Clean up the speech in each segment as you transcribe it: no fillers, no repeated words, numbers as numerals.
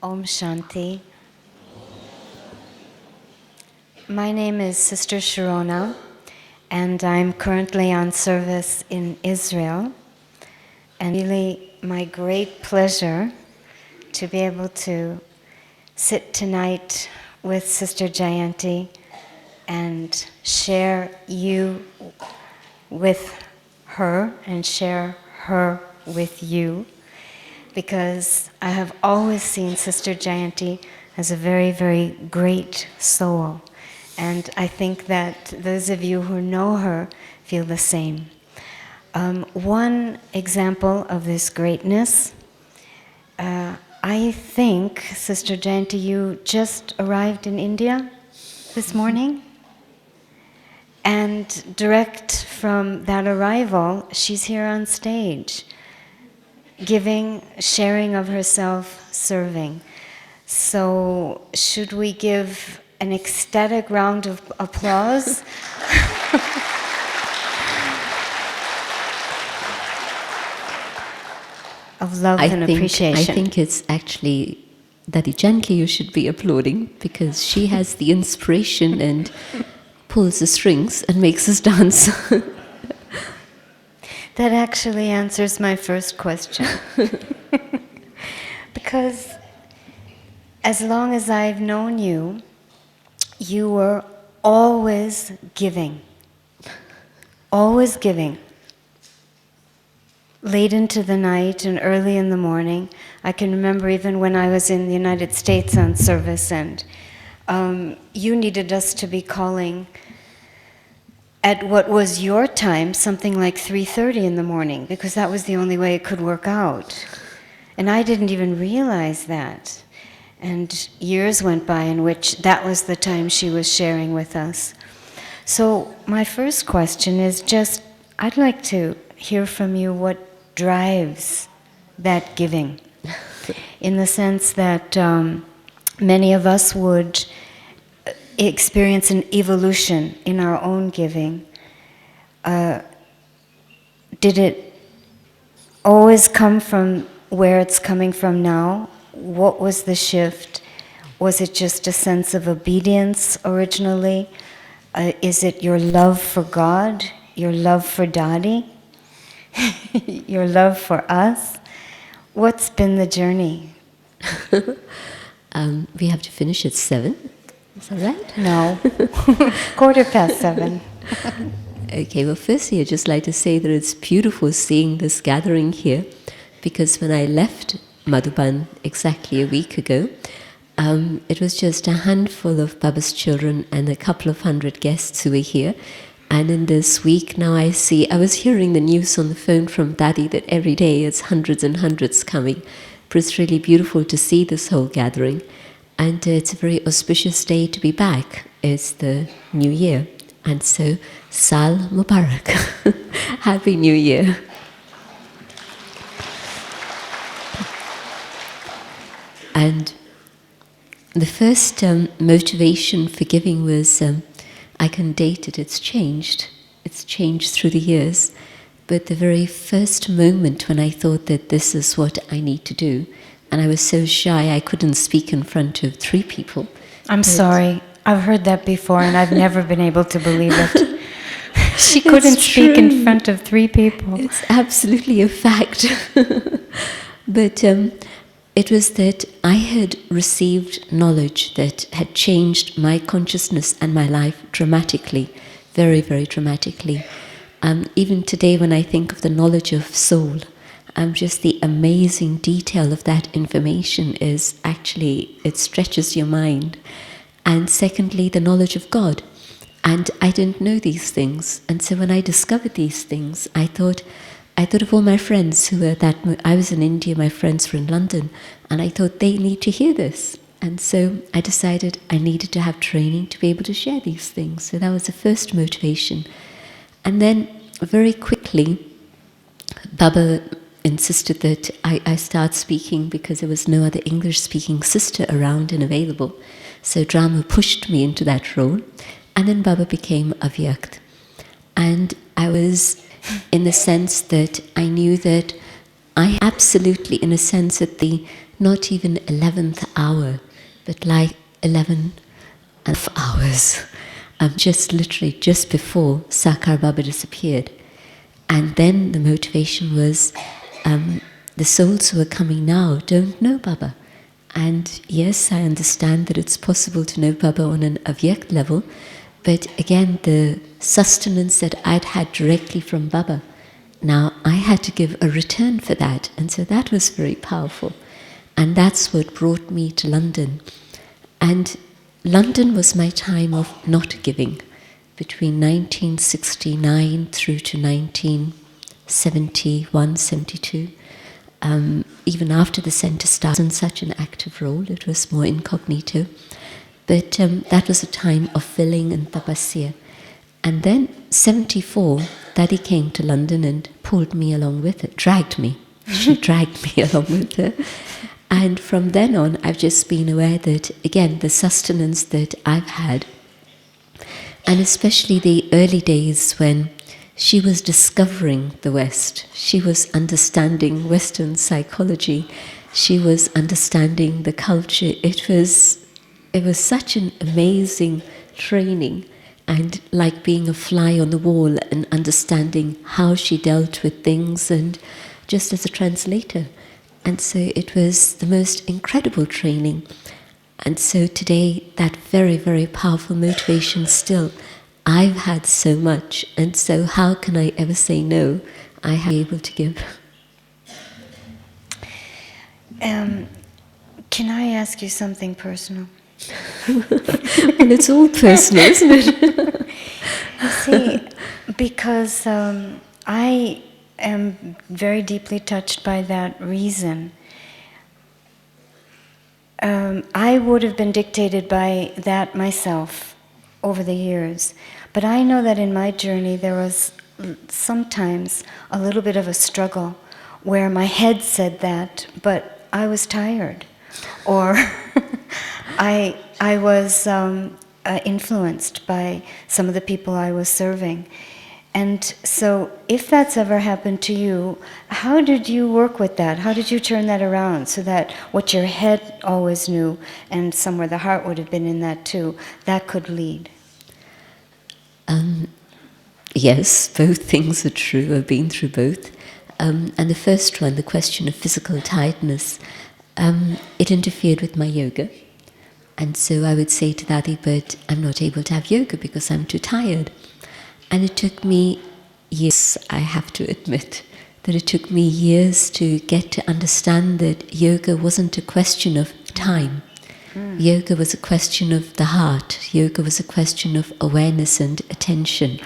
Om Shanti. My name is Sister Sharona, and I'm currently on service in Israel. And really, my great pleasure to be able to sit tonight with Sister Jayanti and share you with her and share her with you, because I have always seen Sister Jayanti as a very, very great soul. And I think that those of you who know her feel the same. One example of this greatness, I think, Sister Jayanti, you just arrived in India this morning? And direct from that arrival, she's here on stage, giving, sharing of herself, serving. So should we give an ecstatic round of applause? Of love and appreciation. I think it's actually Daddy Janki you should be applauding, because she has the inspiration and pulls the strings and makes us dance. That actually answers my first question. Because as long as I've known you, you were always giving. Always giving. Late into the night and early in the morning. I can remember even when I was in the United States on service, and you needed us to be calling at what was your time, something like 3:30 in the morning, because that was the only way it could work out. And I didn't even realize that. And years went by in which that was the time she was sharing with us. So my first question is just, I'd like to hear from you what drives that giving. In the sense that many of us would experience an evolution in our own giving. Did it always come from where it's coming from now? What was the shift? Was it just a sense of obedience originally? Is it your love for God? Your love for Daddy? Your love for us? What's been the journey? We have to finish at 7. Is that right? No. 7:15. Okay, well, firstly, I'd just like to say that it's beautiful seeing this gathering here, because when I left Madhuban exactly a week ago, it was just a handful of Baba's children and a couple of hundred guests who were here. And in this week now I was hearing the news on the phone from Daddy that every day it's hundreds and hundreds coming. But it's really beautiful to see this whole gathering. And it's a very auspicious day to be back. It's the New Year. And so, Sal Mubarak. Happy New Year. And the first motivation for giving was, I can date it, it's changed. It's changed through the years. But the very first moment when I thought that this is what I need to do, and I was so shy I couldn't speak in front of 3 people. I'm sorry, I've heard that before and I've never been able to believe it. She couldn't speak in front of 3 people. It's absolutely a fact. But it was that I had received knowledge that had changed my consciousness and my life dramatically, very, very dramatically. Even today when I think of the knowledge of soul, just the amazing detail of that information is actually, it stretches your mind. And secondly, the knowledge of God. And I didn't know these things. And so when I discovered these things, I thought of all my friends who were I was in India, my friends were in London, and I thought they need to hear this. And so I decided I needed to have training to be able to share these things. So that was the first motivation. And then very quickly, Baba insisted that I start speaking because there was no other English-speaking sister around and available. So Drama pushed me into that role. And then Baba became Avyakt. And I was in the sense that I knew that I absolutely, in a sense, at the not even 11th hour, but like 11.5 hours. Just literally just before Sakar Baba disappeared. And then the motivation was, the souls who are coming now don't know Baba. And yes, I understand that it's possible to know Baba on an avyakt level, but again, the sustenance that I'd had directly from Baba, now I had to give a return for that. And so that was very powerful. And that's what brought me to London. And London was my time of not giving, between 1969 through to 1971, 72. Even after the centre started in such an active role, it was more incognito. But that was a time of filling and tapasya. And then 74, Daddy came to London and pulled me along with her, dragged me. She dragged me along with her. And from then on, I've just been aware that, again, the sustenance that I've had, and especially the early days when she was discovering the West, she was understanding Western psychology, she was understanding the culture. It was such an amazing training, and like being a fly on the wall and understanding how she dealt with things, and just as a translator. And so it was the most incredible training. And so today, that very, very powerful motivation still, I've had so much, and so how can I ever say no? I have to be able to give. Can I ask you something personal? Well, it's all personal, isn't it? See, because I am very deeply touched by that reason. I would have been dictated by that myself over the years. But I know that in my journey there was sometimes a little bit of a struggle where my head said that, but I was tired. Or I was influenced by some of the people I was serving. And so if that's ever happened to you, how did you work with that? How did you turn that around so that what your head always knew, and somewhere the heart would have been in that too, that could lead? Yes, both things are true. I've been through both. And the first one, the question of physical tiredness, it interfered with my yoga. And so I would say to Dadi, but I'm not able to have yoga because I'm too tired. And it took me years, I have to admit, that it took me years to get to understand that yoga wasn't a question of time. Yoga was a question of the heart. Yoga was a question of awareness and attention.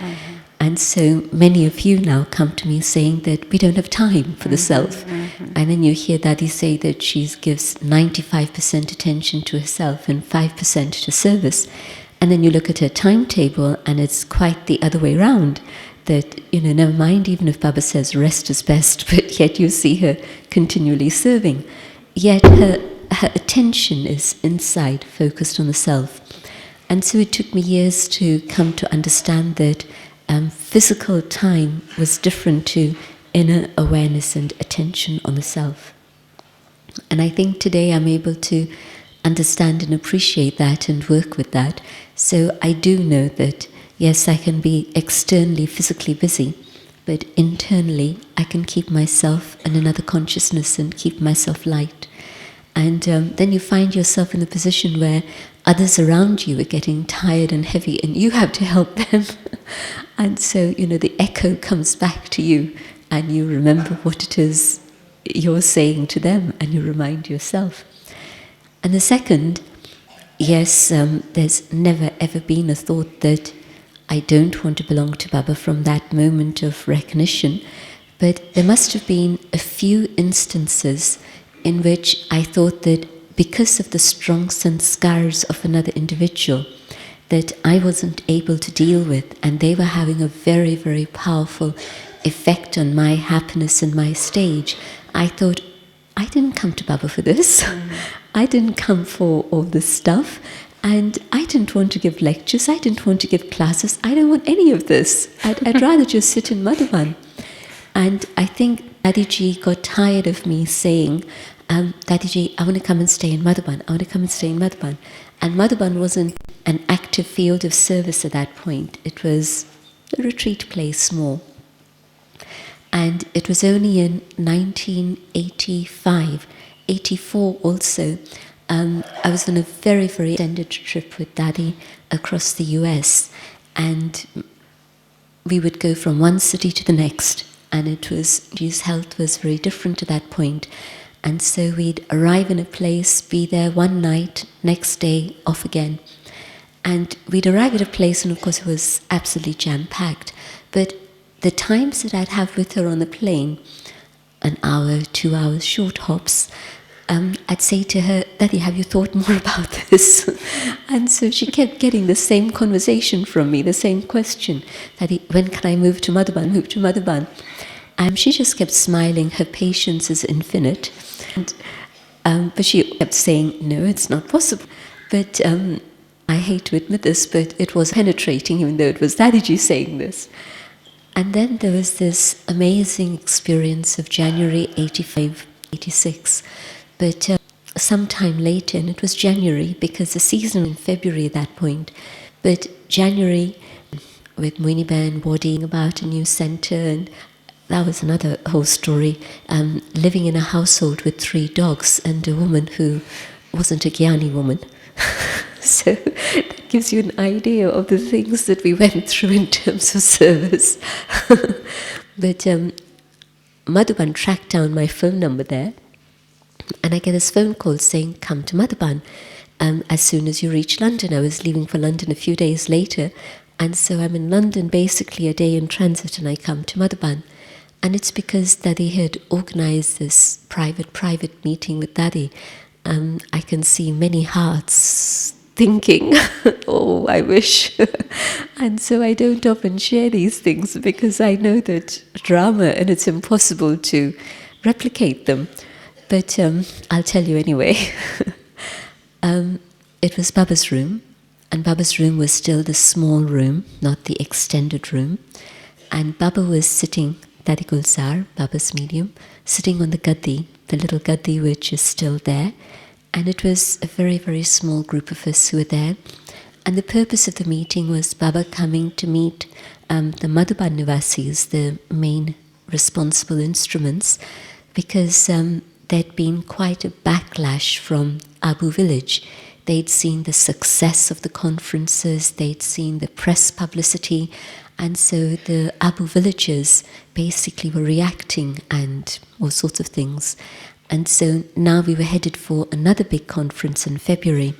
And so many of you now come to me saying that we don't have time for the self. And then you hear Dadi say that she gives 95% attention to herself and 5% to service. And then you look at her timetable and it's quite the other way around. That, never mind even if Baba says rest is best, but yet you see her continually serving. Yet her attention is inside, focused on the self. And so it took me years to come to understand that physical time was different to inner awareness and attention on the self. And I think today I'm able to understand and appreciate that and work with that. So I do know that, yes, I can be externally physically busy, but internally I can keep myself in another consciousness and keep myself light. And then you find yourself in the position where others around you are getting tired and heavy and you have to help them. And so, the echo comes back to you and you remember what it is you're saying to them and you remind yourself. And the second, yes, there's never ever been a thought that I don't want to belong to Baba from that moment of recognition, but there must have been a few instances in which I thought that because of the strong sanskars of another individual that I wasn't able to deal with, and they were having a very, very powerful effect on my happiness and my stage, I thought, I didn't come to Baba for this. I didn't come for all this stuff. And I didn't want to give lectures. I didn't want to give classes. I don't want any of this. I'd rather just sit in Madhavan. And I think Adiji got tired of me saying, Dadiji, I want to come and stay in Madhuban. I want to come and stay in Madhuban. And Madhuban wasn't an active field of service at that point. It was a retreat place more. And it was only in 1985, 84 also, I was on a very, very extended trip with Daddy across the US. And we would go from one city to the next. And his health was very different at that point. And so we'd arrive in a place, be there one night, next day, off again. And we'd arrive at a place, and of course it was absolutely jam-packed. But the times that I'd have with her on the plane, an hour, 2 hours, short hops, I'd say to her, Daddy, have you thought more about this? And so she kept getting the same conversation from me, the same question. Daddy, when can I move to Madhuban, move to Madhuban? And she just kept smiling. Her patience is infinite. But she kept saying, no, it's not possible. But I hate to admit this, but it was penetrating, even though it was Dadiji saying this. And then there was this amazing experience of January 85, 86. But sometime later, and it was January, because the season in February at that point, but January, with Muniben boarding about a new center, and that was another whole story, living in a household with 3 dogs and a woman who wasn't a Gyani woman. So that gives you an idea of the things that we went through in terms of service. But Madhuban tracked down my phone number there, and I get this phone call saying, come to Madhuban as soon as you reach London. I was leaving for London a few days later, and so I'm in London basically a day in transit, and I come to Madhuban. And it's because Daddy had organized this private meeting with Daddy. I can see many hearts thinking, oh, I wish. And so I don't often share these things because I know that drama, and it's impossible to replicate them. But I'll tell you anyway. It was Baba's room, and Baba's room was still the small room, not the extended room. And Baba was sitting, Daddy Gulzar, Baba's medium, sitting on the gaddi, the little gaddi which is still there. And it was a very, very small group of us who were there. And the purpose of the meeting was Baba coming to meet the Madhuban Nivasis, the main responsible instruments, because there'd been quite a backlash from Abu village. They'd seen the success of the conferences, they'd seen the press publicity, and so the Abu villagers basically were reacting and all sorts of things. And so now we were headed for another big conference in February.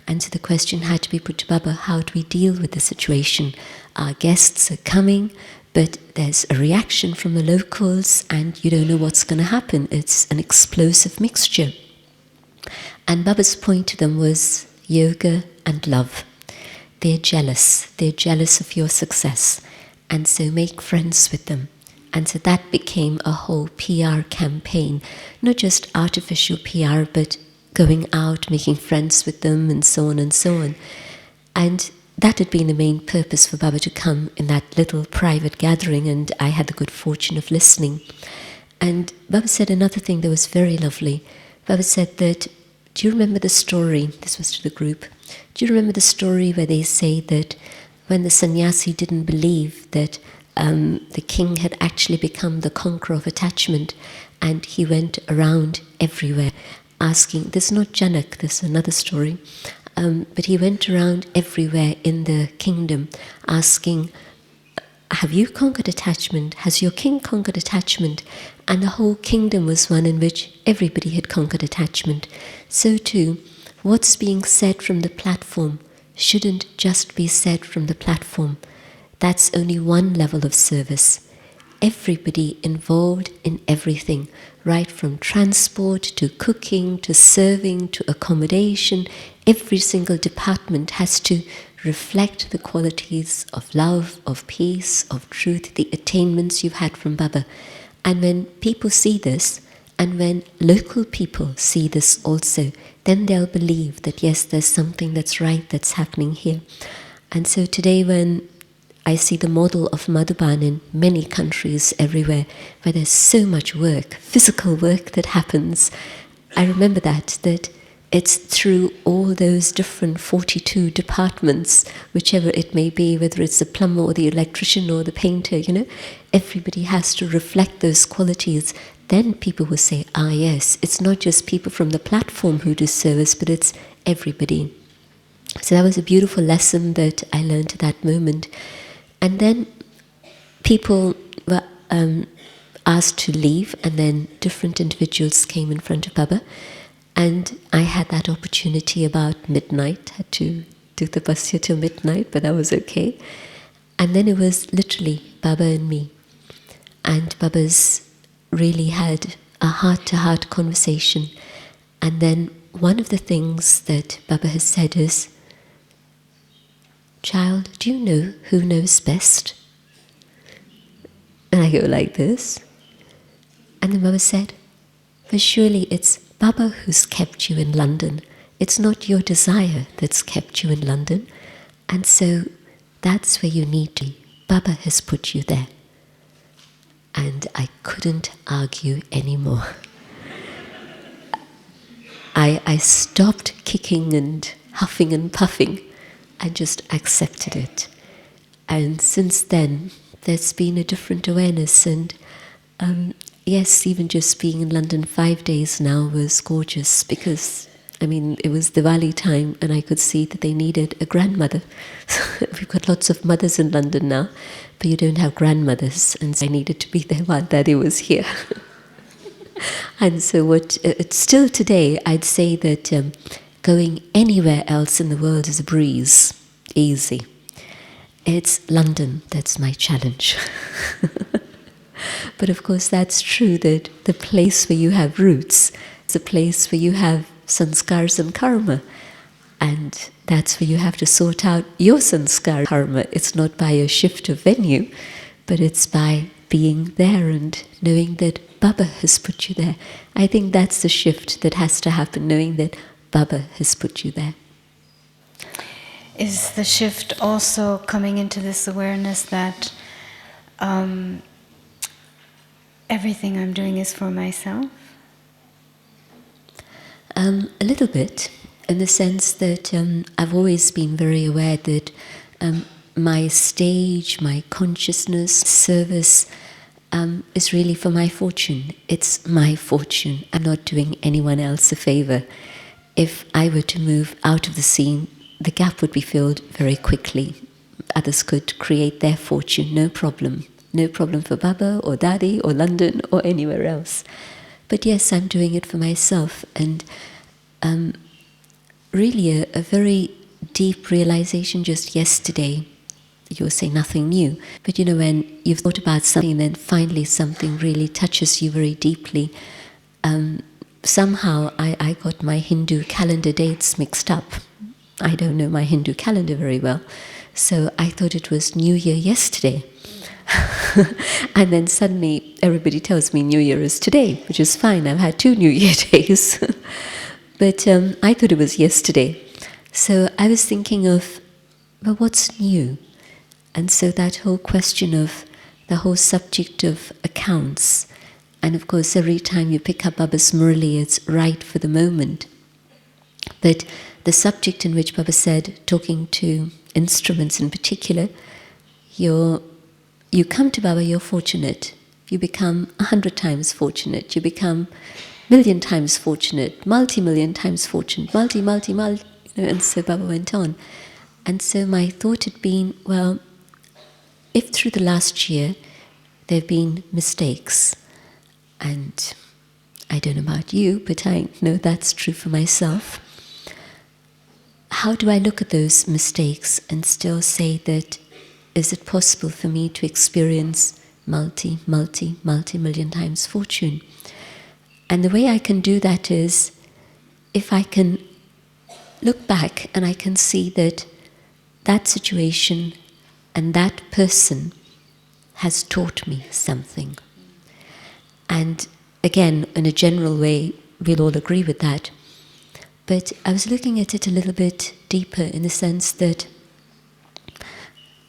And so the question had to be put to Baba, how do we deal with the situation? Our guests are coming, but there's a reaction from the locals and you don't know what's going to happen. It's an explosive mixture. And Baba's point to them was yoga and love. They're jealous of your success. And so make friends with them. And so that became a whole PR campaign, not just artificial PR, but going out, making friends with them, and so on and so on. And that had been the main purpose for Baba to come in that little private gathering, and I had the good fortune of listening. And Baba said another thing that was very lovely. Baba said that, do you remember the story, this was to the group, do you remember the story where they say that when the sannyasi didn't believe that the king had actually become the conqueror of attachment, and he went around everywhere asking, this is not Janak, this is another story, but he went around everywhere in the kingdom asking, have you conquered attachment? Has your king conquered attachment? And the whole kingdom was one in which everybody had conquered attachment. So too, what's being said from the platform shouldn't just be said from the platform. That's only one level of service. Everybody involved in everything, right from transport to cooking to serving to accommodation, every single department has to reflect the qualities of love, of peace, of truth, the attainments you've had from Baba. And when people see this, and when local people see this also, then they'll believe that yes, there's something that's right that's happening here. And so today when I see the model of Madhuban in many countries everywhere, where there's so much work, physical work that happens, I remember that it's through all those different 42 departments, whichever it may be, whether it's the plumber or the electrician or the painter, everybody has to reflect those qualities. Then people will say, yes, it's not just people from the platform who do service, but it's everybody. So that was a beautiful lesson that I learned at that moment. And then people were asked to leave, and then different individuals came in front of Baba. And I had that opportunity about midnight. Had to do the pasya till midnight, but that was okay. And then it was literally Baba and me. And Baba's really had a heart-to-heart conversation. And then one of the things that Baba has said is, "Child, do you know who knows best?" And I go like this. And then Baba said, "But surely it's Baba who's kept you in London. It's not your desire that's kept you in London. And so that's where you need to be. Baba has put you there." And I couldn't argue anymore. I stopped kicking and huffing and puffing and just accepted it. And since then, there's been a different awareness. And yes, even just being in London 5 days now was gorgeous, because it was Diwali time and I could see that they needed a grandmother. We've got lots of mothers in London now, but you don't have grandmothers, and so I needed to be there while Daddy was here. And so it's still today, I'd say that going anywhere else in the world is a breeze, easy. It's London that's my challenge. But of course that's true, that the place where you have roots is a place where you have sanskars and karma. And that's where you have to sort out your sanskar karma. It's not by a shift of venue, but it's by being there and knowing that Baba has put you there. I think that's the shift that has to happen, knowing that Baba has put you there. Is the shift also coming into this awareness that everything I'm doing is for myself? A little bit, in the sense that I've always been very aware that my stage, my consciousness, service is really for my fortune. It's my fortune. I'm not doing anyone else a favor. If I were to move out of the scene, the gap would be filled very quickly. Others could create their fortune, no problem. No problem for Baba or Daddy or London or anywhere else. But yes, I'm doing it for myself. And really a very deep realization just yesterday. You will say nothing new, but when you've thought about something and then finally something really touches you very deeply, somehow I got my Hindu calendar dates mixed up. I don't know my Hindu calendar very well, so I thought it was New Year yesterday. And then suddenly everybody tells me New Year is today, which is fine. I've had 2 New Year days. But I thought it was yesterday. So I was thinking of, well, what's new? And so that whole question of the whole subject of accounts, and of course every time you pick up Baba's Murli, it's right for the moment. But the subject in which Baba said, talking to instruments in particular, you come to Baba, you're fortunate. You become 100 times fortunate. You become 1,000,000 times fortunate, multi-million times fortunate, multi, and so Baba went on. And so my thought had been, well, if through the last year there have been mistakes, and I don't know about you, but I know that's true for myself, how do I look at those mistakes and still say that, is it possible for me to experience multi-million times fortune? And the way I can do that is, if I can look back and I can see that that situation and that person has taught me something. And again, in a general way, we'll all agree with that. But I was looking at it a little bit deeper, in the sense that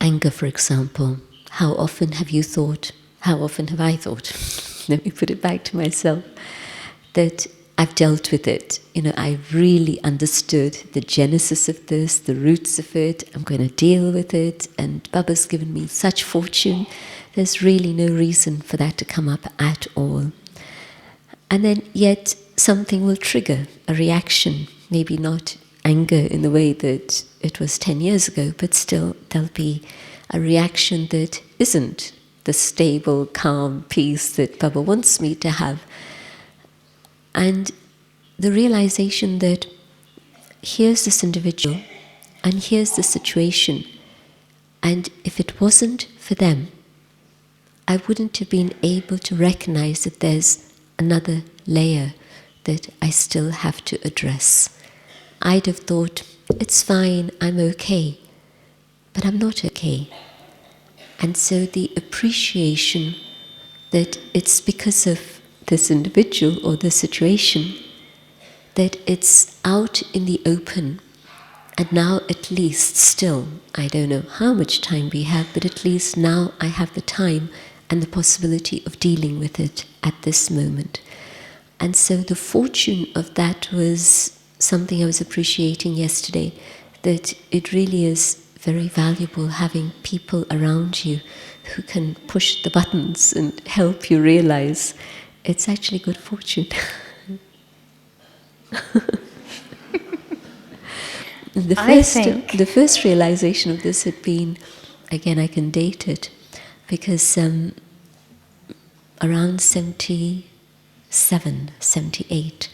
anger, for example, how often have I thought, let me put it back to myself, that I've dealt with it. I really understood the genesis of this, the roots of it. I'm going to deal with it. And Baba's given me such fortune. There's really no reason for that to come up at all. And then yet something will trigger a reaction. Maybe not anger in the way that it was 10 years ago, but still there'll be a reaction that isn't the stable, calm peace that Baba wants me to have. And the realization that here's this individual and here's the situation, and if it wasn't for them, I wouldn't have been able to recognize that there's another layer that I still have to address. I'd have thought, it's fine, I'm okay, but I'm not okay. And so the appreciation that it's because of this individual or this situation that it's out in the open, and now at least still, I don't know how much time we have, but at least now I have the time and the possibility of dealing with it at this moment. And so the fortune of that was something I was appreciating yesterday, that it really is very valuable having people around you who can push the buttons and help you realize it's actually good fortune. The first realization of this had been, again I can date it, because around 77, 78,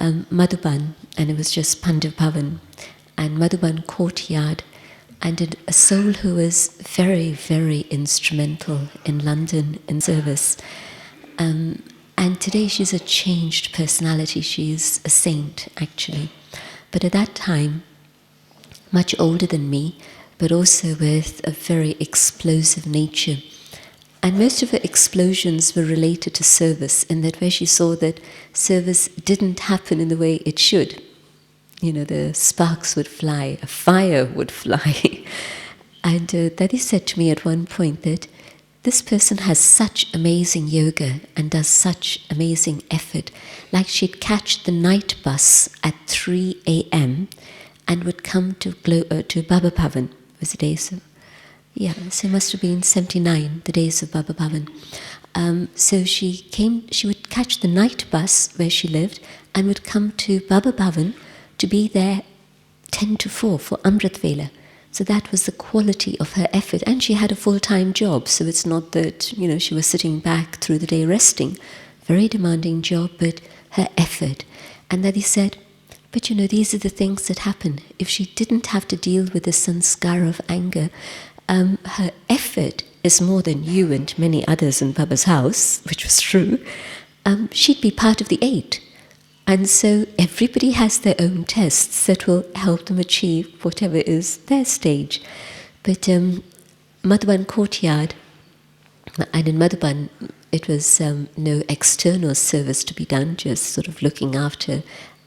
Madhuban, and it was just Pandav Bhavan, and Madhuban courtyard, and a soul who was very, very instrumental in London in service. And today she's a changed personality. She's a saint, actually. But at that time, much older than me, but also with a very explosive nature. And most of her explosions were related to service, in that where she saw that service didn't happen in the way it should. The sparks would fly, a fire would fly. And Daddy said to me at one point that this person has such amazing yoga and does such amazing effort. Like she'd catch the night bus at 3 a.m. and would come to Baba Bhavan. It was the days of, so it must have been 79, the days of Baba Bhavan. So she would catch the night bus where she lived and would come to Baba Bhavan to be there 10 to 4 for Amrit Vela. So that was the quality of her effort. And she had a full-time job, so it's not that, she was sitting back through the day resting. Very demanding job, but her effort. And that he said, but these are the things that happen. If she didn't have to deal with the sanskar of anger, her effort is more than you and many others in Baba's house, which was true. She'd be part of the 8. And so everybody has their own tests that will help them achieve whatever is their stage. But Madhuban courtyard, and in Madhuban it was no external service to be done, just sort of looking after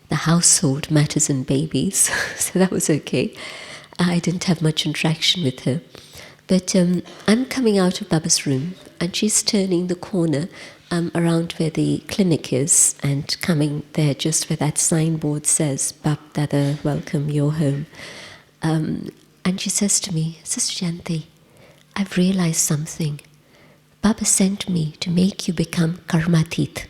the household matters and babies. So that was okay. I didn't have much interaction with her. But I'm coming out of Baba's room and she's turning the corner around where the clinic is, and coming there just where that signboard says, Bab Dada, welcome, you're home. And she says to me, Sister Jayanti, I've realized something. Baba sent me to make you become karmatit.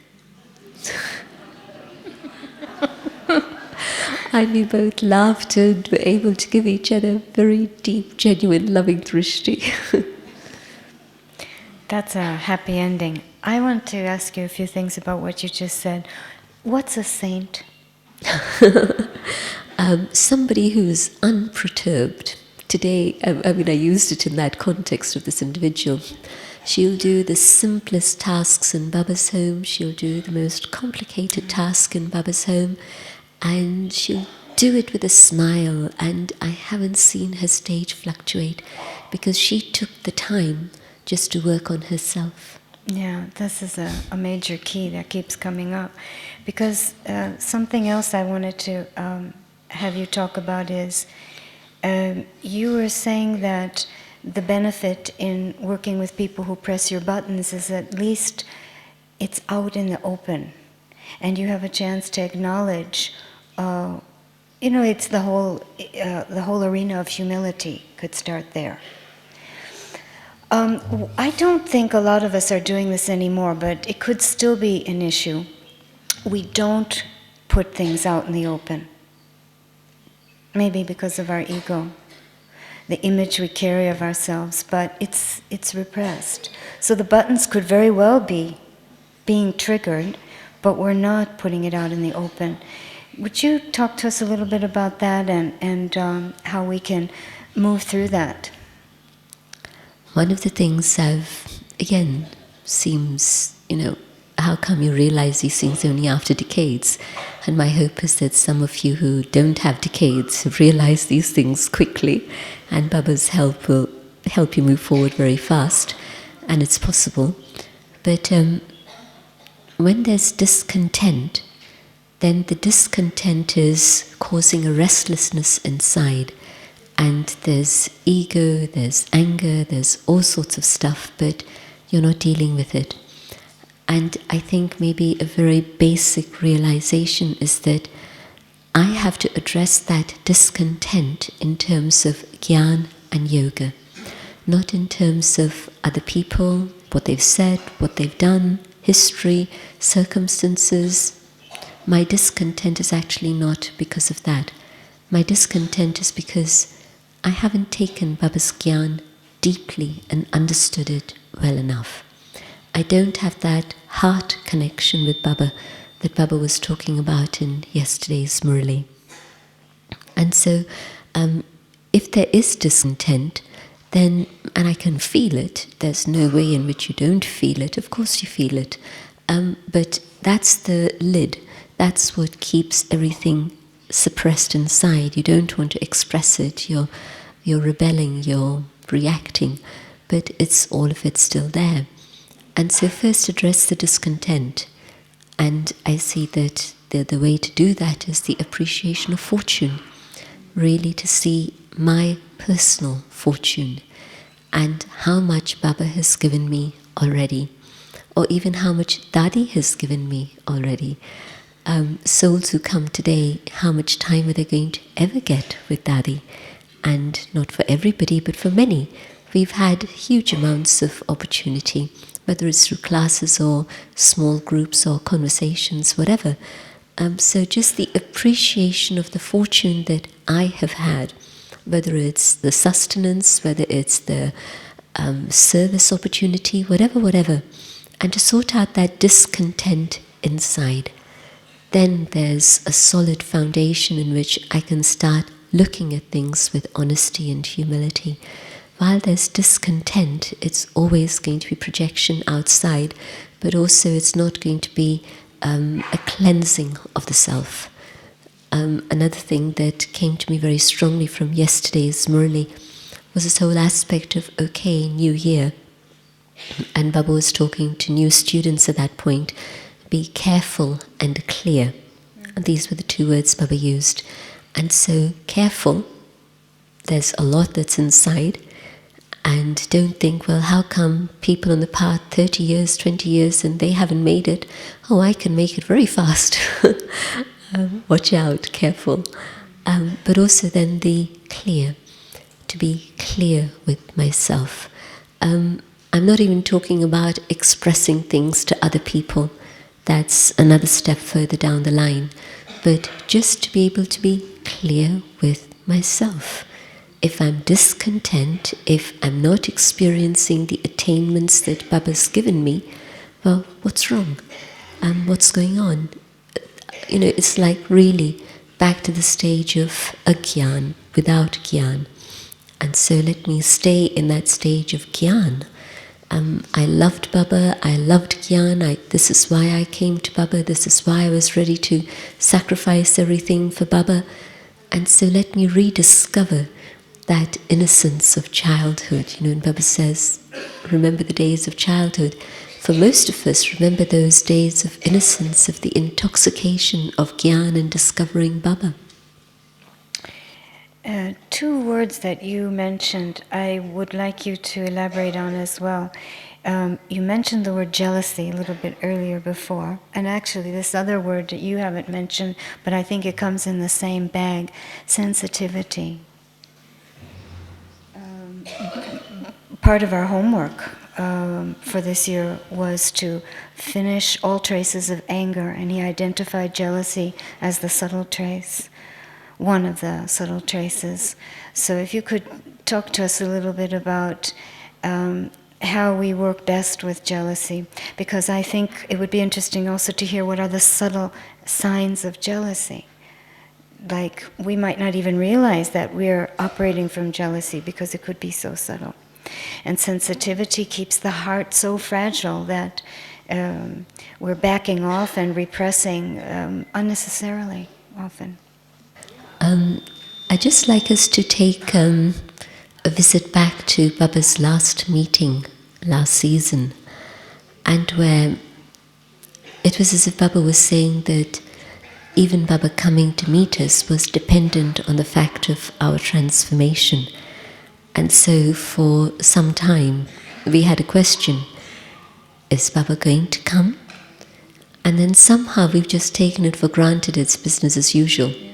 And we both laughed and were able to give each other very deep, genuine, loving drishti. That's a happy ending. I want to ask you a few things about what you just said. What's a saint? Somebody who's unperturbed. Today, I used it in that context of this individual. She'll do the simplest tasks in Baba's home. She'll do the most complicated task in Baba's home. And she'll do it with a smile. And I haven't seen her stage fluctuate because she took the time just to work on herself. Yeah, this is a major key that keeps coming up. Because something else I wanted to have you talk about is, you were saying that the benefit in working with people who press your buttons is at least it's out in the open. and you have a chance to acknowledge, it's the whole arena of humility could start there. I don't think a lot of us are doing this anymore, but it could still be an issue. We don't put things out in the open. Maybe because of our ego, the image we carry of ourselves, but it's repressed. So the buttons could very well be being triggered, but we're not putting it out in the open. Would you talk to us a little bit about that and how we can move through that? One of the things seems, how come you realize these things only after decades? And my hope is that some of you who don't have decades have realized these things quickly, and Baba's help will help you move forward very fast, and it's possible. But when there's discontent, then the discontent is causing a restlessness inside. And there's ego, there's anger, there's all sorts of stuff, but you're not dealing with it. And I think maybe a very basic realization is that I have to address that discontent in terms of Gyan and Yoga, not in terms of other people, what they've said, what they've done, history, circumstances. My discontent is actually not because of that. My discontent is because I haven't taken Baba's Gyan deeply and understood it well enough. I don't have that heart connection with Baba that Baba was talking about in yesterday's Murli. And so, if there is discontent, then, and I can feel it, there's no way in which you don't feel it, of course you feel it, but that's the lid, that's what keeps everything suppressed inside. You don't want to express it, you're rebelling, you're reacting, but it's all of it still there. And so first address the discontent, and I see that the way to do that is the appreciation of fortune, really to see my personal fortune and how much Baba has given me already, or even how much Dadi has given me already. Souls who come today, how much time are they going to ever get with Dadi? And not for everybody, but for many. We've had huge amounts of opportunity, whether it's through classes or small groups or conversations, whatever. So just the appreciation of the fortune that I have had, whether it's the sustenance, whether it's the service opportunity, whatever, and to sort out that discontent inside. Then there's a solid foundation in which I can start looking at things with honesty and humility. While there's discontent, it's always going to be projection outside, but also it's not going to be a cleansing of the self. Another thing that came to me very strongly from yesterday's Murli was this whole aspect of, okay, new year. And Baba was talking to new students at that point, be careful and clear. And these were the two words Baba used. And so, careful, there's a lot that's inside, and don't think, well, how come people on the path 30 years, 20 years, and they haven't made it? Oh, I can make it very fast. Watch out, careful. But also then the clear, to be clear with myself. I'm not even talking about expressing things to other people. That's another step further down the line. But just to be able to be clear with myself. If I'm discontent, if I'm not experiencing the attainments that Baba's given me, well, what's wrong? What's going on? It's like really back to the stage of agyan, without gyan. And so let me stay in that stage of gyan. I loved Baba, I loved Gyan, this is why I came to Baba, this is why I was ready to sacrifice everything for Baba. And so let me rediscover that innocence of childhood. And Baba says, remember the days of childhood. For most of us, remember those days of innocence, of the intoxication of Gyan and discovering Baba. Two words that you mentioned, I would like you to elaborate on as well. You mentioned the word jealousy a little bit earlier before, and actually this other word that you haven't mentioned, but I think it comes in the same bag, sensitivity. Part of our homework for this year was to finish all traces of anger, and he identified jealousy as the subtle trace, one of the subtle traces. So if you could talk to us a little bit about how we work best with jealousy, because I think it would be interesting also to hear what are the subtle signs of jealousy. Like, we might not even realize that we're operating from jealousy because it could be so subtle. And sensitivity keeps the heart so fragile that we're backing off and repressing unnecessarily often. I'd just like us to take a visit back to Baba's last meeting, last season, and where it was as if Baba was saying that even Baba coming to meet us was dependent on the fact of our transformation. And so for some time we had a question, is Baba going to come? And then somehow we've just taken it for granted it's business as usual. Yeah.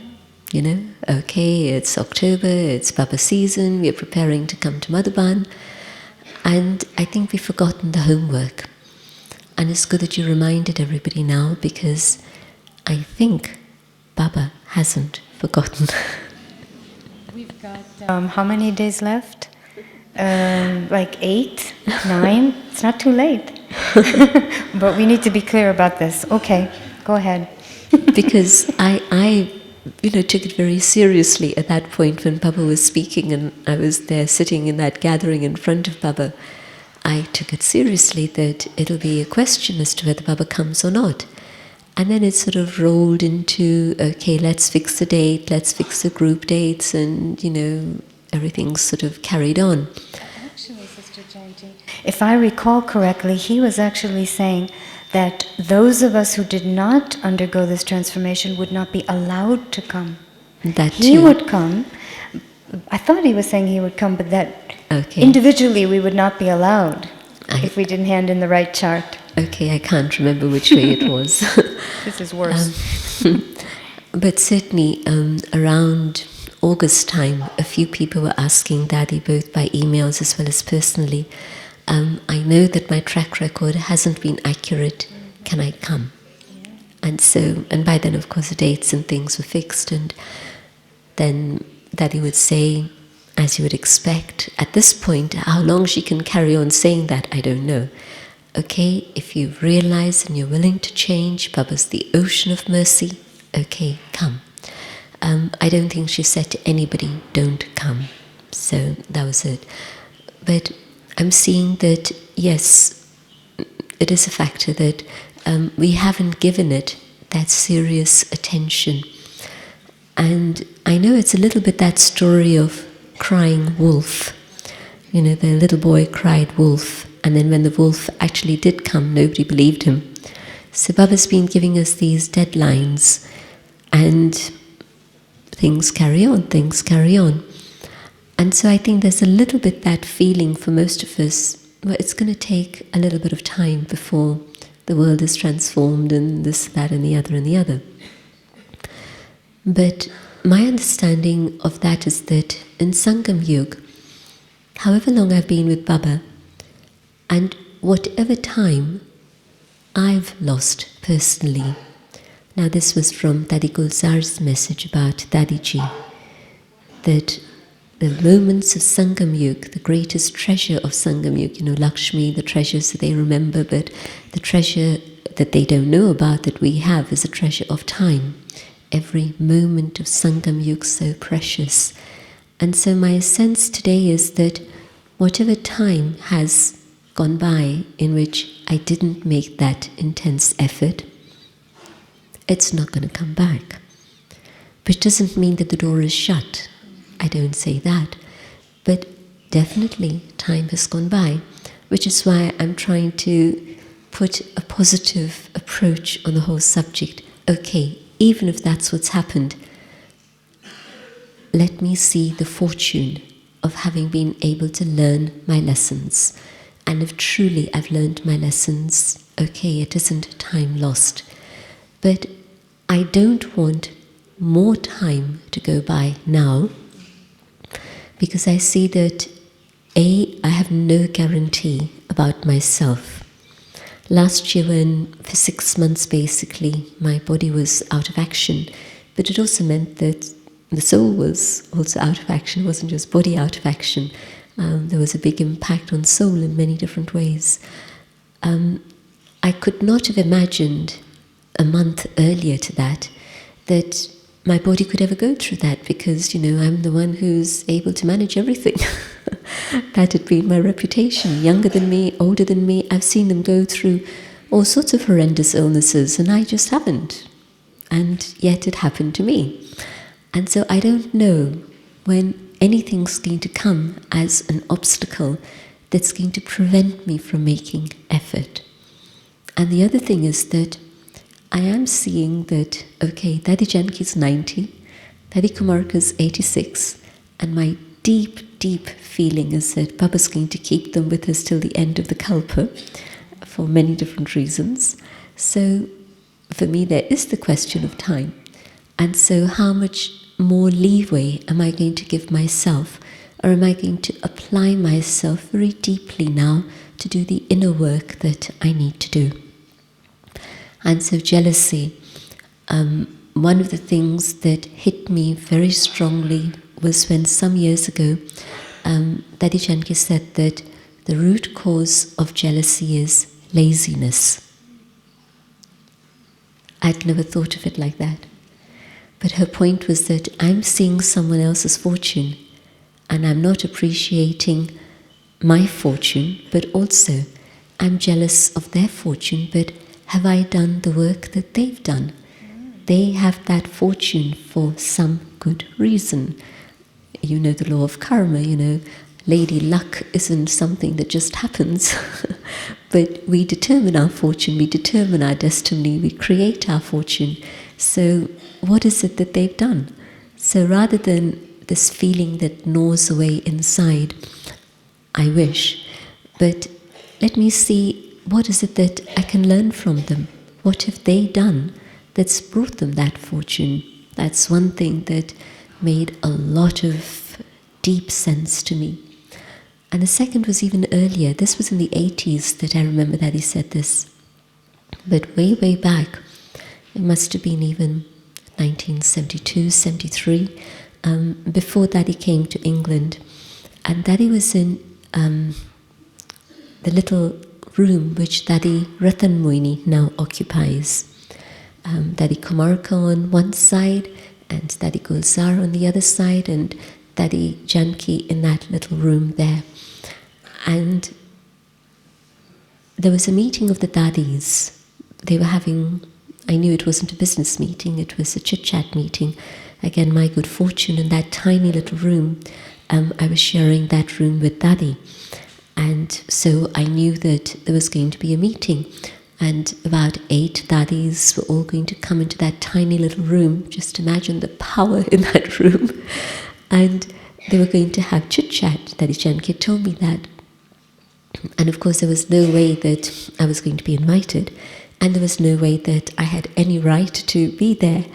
You know, okay, it's October, it's Baba season, we're preparing to come to Madhuban, and I think we've forgotten the homework. And it's good that you reminded everybody now, because I think Baba hasn't forgotten. We've got how many days left? Like 8, 9? It's not too late. But we need to be clear about this. Okay, go ahead. Because I took it very seriously at that point when Baba was speaking and I was there sitting in that gathering in front of Baba. I took it seriously that it'll be a question as to whether Baba comes or not. And then it sort of rolled into, okay, let's fix the date, let's fix the group dates, and, everything's sort of carried on. Actually, Sister Jayanti, if I recall correctly, he was actually saying that those of us who did not undergo this transformation would not be allowed to come. That he too. would come. I thought he was saying he would come, but that individually we would not be allowed if we didn't hand in the right chart. Okay, I can't remember which way it was. This is worse. But certainly around August time, a few people were asking Daddy, both by emails as well as personally, I know that my track record hasn't been accurate, can I come? Yeah. And by then of course the dates and things were fixed, and then Daddy would say, as you would expect, at this point, how long she can carry on saying that, I don't know. Okay, if you realize and you're willing to change, Baba's the ocean of mercy, okay, come. I don't think she said to anybody, don't come. So that was it. But I'm seeing that, yes, it is a factor that we haven't given it that serious attention. And I know it's a little bit that story of crying wolf. The little boy cried wolf, and then when the wolf actually did come, nobody believed him. So Baba's been giving us these deadlines, and things carry on. And so I think there's a little bit that feeling for most of us, well, it's going to take a little bit of time before the world is transformed and this, that and the other. But my understanding of that is that in Sangam Yuga, however long I've been with Baba, and whatever time I've lost personally. Now this was from Dadi Gulzar's message about Dadiji, that the moments of Sangam Yuga, the greatest treasure of Sangam Yuga, Lakshmi, the treasures that they remember, but the treasure that they don't know about that we have is a treasure of time. Every moment of Sangam Yuga so precious. And so my sense today is that whatever time has gone by in which I didn't make that intense effort, it's not going to come back. Which doesn't mean that the door is shut. I don't say that. But definitely time has gone by, which is why I'm trying to put a positive approach on the whole subject. Okay, even if that's what's happened, let me see the fortune of having been able to learn my lessons. and if truly I've learned my lessons, okay, it isn't time lost. But I don't want more time to go by now, because I see that I have no guarantee about myself. Last year, when for 6 months basically my body was out of action, but it also meant that the soul was also out of action. It wasn't just body out of action. There was a big impact on soul in many different ways. I could not have imagined a month earlier to that my body could ever go through that, because, I'm the one who's able to manage everything. That had been my reputation. Younger than me, older than me, I've seen them go through all sorts of horrendous illnesses, and I just haven't. And yet it happened to me. And so I don't know when anything's going to come as an obstacle that's going to prevent me from making effort. And the other thing is that I am seeing that, okay, Daddy Janki's 90, Daddy Kumarka's 86, and my deep, deep feeling is that Baba's going to keep them with us till the end of the Kalpa for many different reasons. So for me, there is the question of time. And so how much more leeway am I going to give myself? Or am I going to apply myself very deeply now to do the inner work that I need to do? And so jealousy, one of the things that hit me very strongly was when some years ago, Daddy Janki said that the root cause of jealousy is laziness. I'd never thought of it like that. But her point was that I'm seeing someone else's fortune and I'm not appreciating my fortune, but also I'm jealous of their fortune, but have I done the work that they've done? They have that fortune for some good reason. You know the law of karma, Lady Luck isn't something that just happens. But we determine our fortune, we determine our destiny, we create our fortune. So what is it that they've done? So rather than this feeling that gnaws away inside, I wish, but let me see, what is it that I can learn from them? What have they done that's brought them that fortune? That's one thing that made a lot of deep sense to me. And the second was even earlier. This was in the 80s that I remember that he said this. But way, way back, it must have been even 1972, 73, before Daddy came to England. And Daddy was in the little room which Daddy Ratan Moini now occupies. Daddy Kumarka on one side, and Daddy Gulzar on the other side, and Daddy Janki in that little room there. And there was a meeting of the Daddies. They were having, I knew it wasn't a business meeting, it was a chit-chat meeting. Again, my good fortune, in that tiny little room, I was sharing that room with Daddy. And so I knew that there was going to be a meeting, and about 8 Daddies were all going to come into that tiny little room. Just imagine the power in that room. And they were going to have chit-chat. Daddy Janki told me that. And of course there was no way that I was going to be invited, and there was no way that I had any right to be there.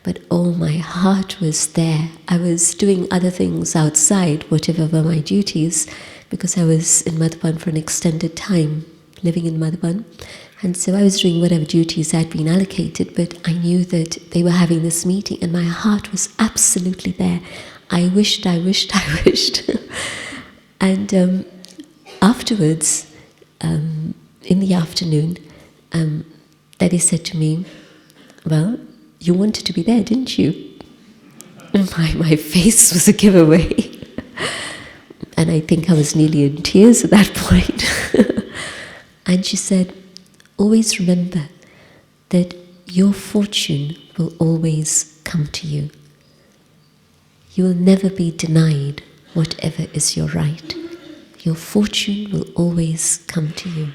But oh, my heart was there. I was doing other things outside, whatever were my duties, because I was in Madhuban for an extended time, living in Madhuban. And so I was doing whatever duties I'd been allocated, but I knew that they were having this meeting, and my heart was absolutely there. I wished. And afterwards, in the afternoon, Daddy said to me, well, you wanted to be there, didn't you? And my face was a giveaway. And I think I was nearly in tears at that point. And she said, always remember that your fortune will always come to you. You will never be denied whatever is your right. Your fortune will always come to you.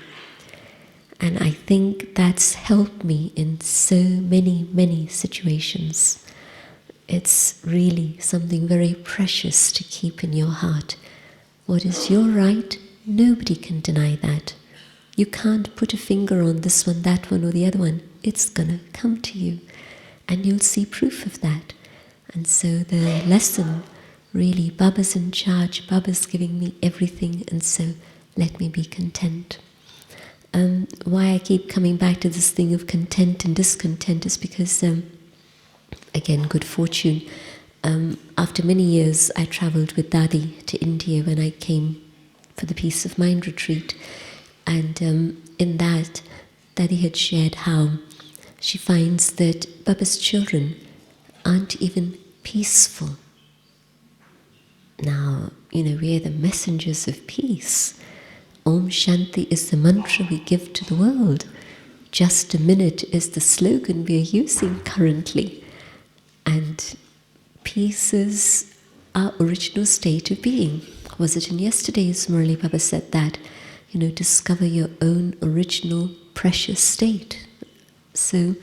And I think that's helped me in so many, many situations. It's really something very precious to keep in your heart. What is your right Nobody can deny that. You can't put a finger on this one, that one, or the other one. It's gonna come to you, and you'll see proof of that. And so the lesson, really, Baba's in charge, Baba's giving me everything, and so let me be content. Why I keep coming back to this thing of content and discontent is because, again, good fortune. After many years, I travelled with Dadi to India when I came for the Peace of Mind retreat. And in that, Dadi had shared how she finds that Baba's children aren't even peaceful. Now, we are the messengers of peace. Om Shanti is the mantra we give to the world. Just a minute is the slogan we are using currently. And peace is our original state of being. Was it in yesterday's Murali Baba said that, discover your own original precious state. So,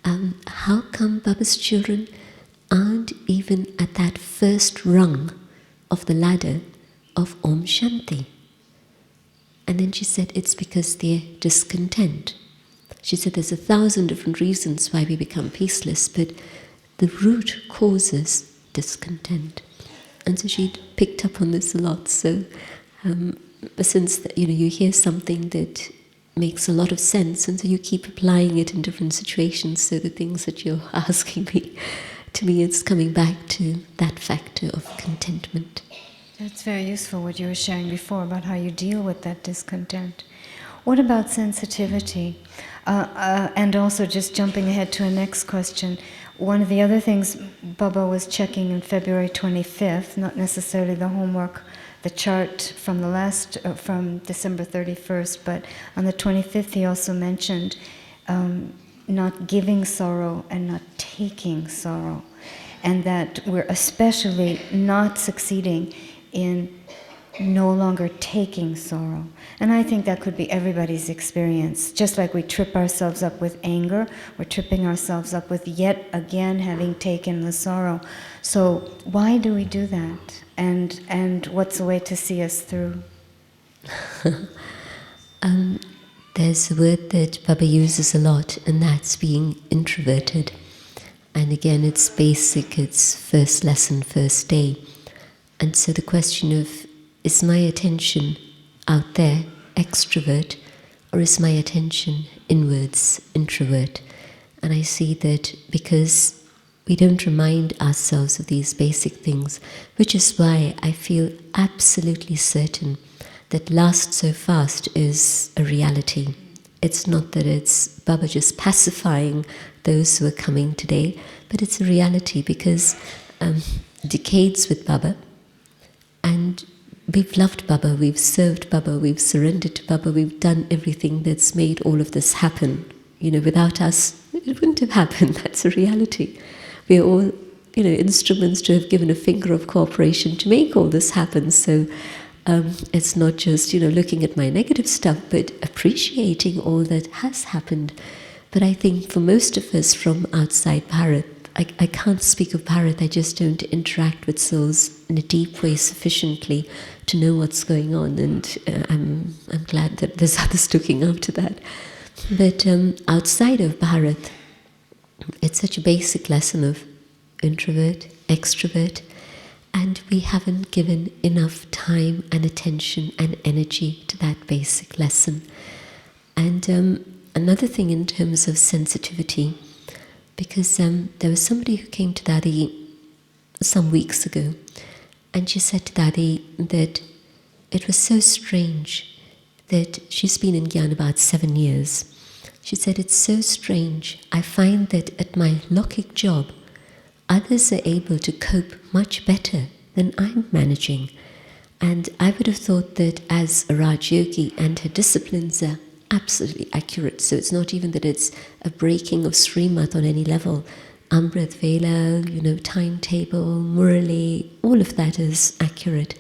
how come Baba's children aren't even at that first rung of the ladder of Om Shanti? And then she said it's because they're discontent. She said there's 1,000 different reasons why we become peaceless, but the root causes discontent. And so she picked up on this a lot. So since you hear something that makes a lot of sense, and so you keep applying it in different situations, so the things that you're asking me, to me it's coming back to that factor of contentment. That's very useful, what you were sharing before about how you deal with that discontent. What about sensitivity? And also, just jumping ahead to a next question, one of the other things Baba was checking on February 25th, not necessarily the homework, the chart from from December 31st, but on the 25th he also mentioned not giving sorrow and not taking sorrow, and that we're especially not succeeding in no longer taking sorrow. And I think that could be everybody's experience. Just like we trip ourselves up with anger, we're tripping ourselves up with yet again having taken the sorrow. So why do we do that? And what's a way to see us through? There's a word that Baba uses a lot, and that's being introverted. And again, it's basic, it's first lesson, first day. And so the question of, is my attention out there, extrovert, or is my attention inwards, introvert? And I see that because we don't remind ourselves of these basic things, which is why I feel absolutely certain that last so fast is a reality. It's not that it's Baba just pacifying those who are coming today, but it's a reality because decades with Baba, and we've loved Baba, we've served Baba, we've surrendered to Baba, we've done everything that's made all of this happen. Without us, it wouldn't have happened. That's a reality. We're all, instruments to have given a finger of cooperation to make all this happen. So it's not just, looking at my negative stuff, but appreciating all that has happened. But I think for most of us from outside Bharat, I can't speak of Bharat, I just don't interact with souls in a deep way sufficiently to know what's going on, and I'm glad that there's others looking after that. But outside of Bharat, it's such a basic lesson of introvert, extrovert, and we haven't given enough time and attention and energy to that basic lesson. And another thing in terms of sensitivity, because there was somebody who came to Dadi some weeks ago, and she said to Dadi that it was so strange that she's been in Gyan about 7 years. She said, it's so strange. I find that at my Lokik job, others are able to cope much better than I'm managing. And I would have thought that as a Raj Yogi, and her disciplines are absolutely accurate. So it's not even that it's a breaking of Srimat on any level. Amrit Vela, timetable, Murali, all of that is accurate.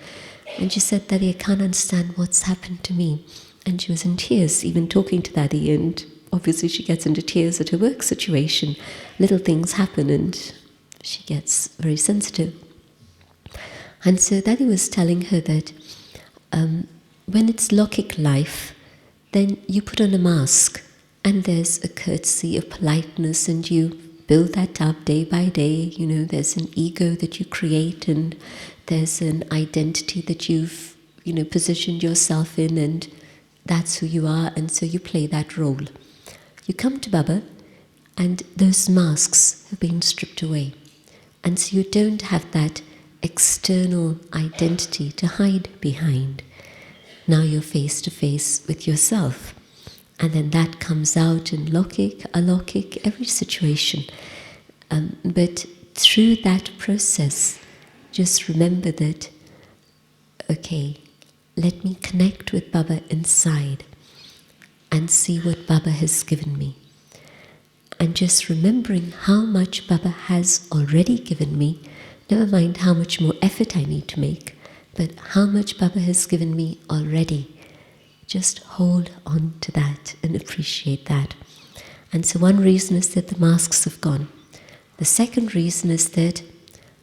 And she said, Daddy, I can't understand what's happened to me. And she was in tears, even talking to Daddy, and obviously she gets into tears at her work situation. Little things happen and she gets very sensitive. And so Daddy was telling her that when it's Lokik life, then you put on a mask, and there's a courtesy, a politeness, and you build that up day by day. There's an ego that you create, and there's an identity that you've, positioned yourself in, and that's who you are, and so you play that role. You come to Baba, and those masks have been stripped away. And so you don't have that external identity to hide behind. Now you're face to face with yourself. And then that comes out in Lokik, Alokik, every situation. But through that process, just remember that, okay, let me connect with Baba inside and see what Baba has given me. And just remembering how much Baba has already given me, never mind how much more effort I need to make, but how much Baba has given me already. Just hold on to that and appreciate that. And so one reason is that the masks have gone. The second reason is that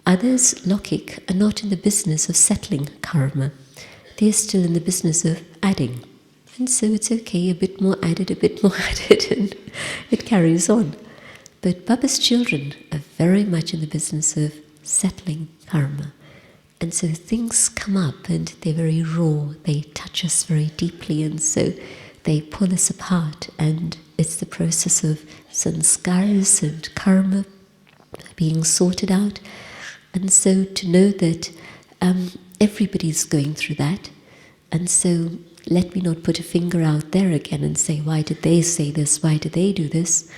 others, Lokik, are not in the business of settling karma. They are still in the business of adding. And so it's okay, a bit more added, and it carries on. But Baba's children are very much in the business of settling karma. And so things come up and they're very raw, they touch us very deeply, and so they pull us apart. And it's the process of sanskaras and karma being sorted out. And so to know that everybody's going through that, and so let me not put a finger out there again and say, why did they say this, why did they do this?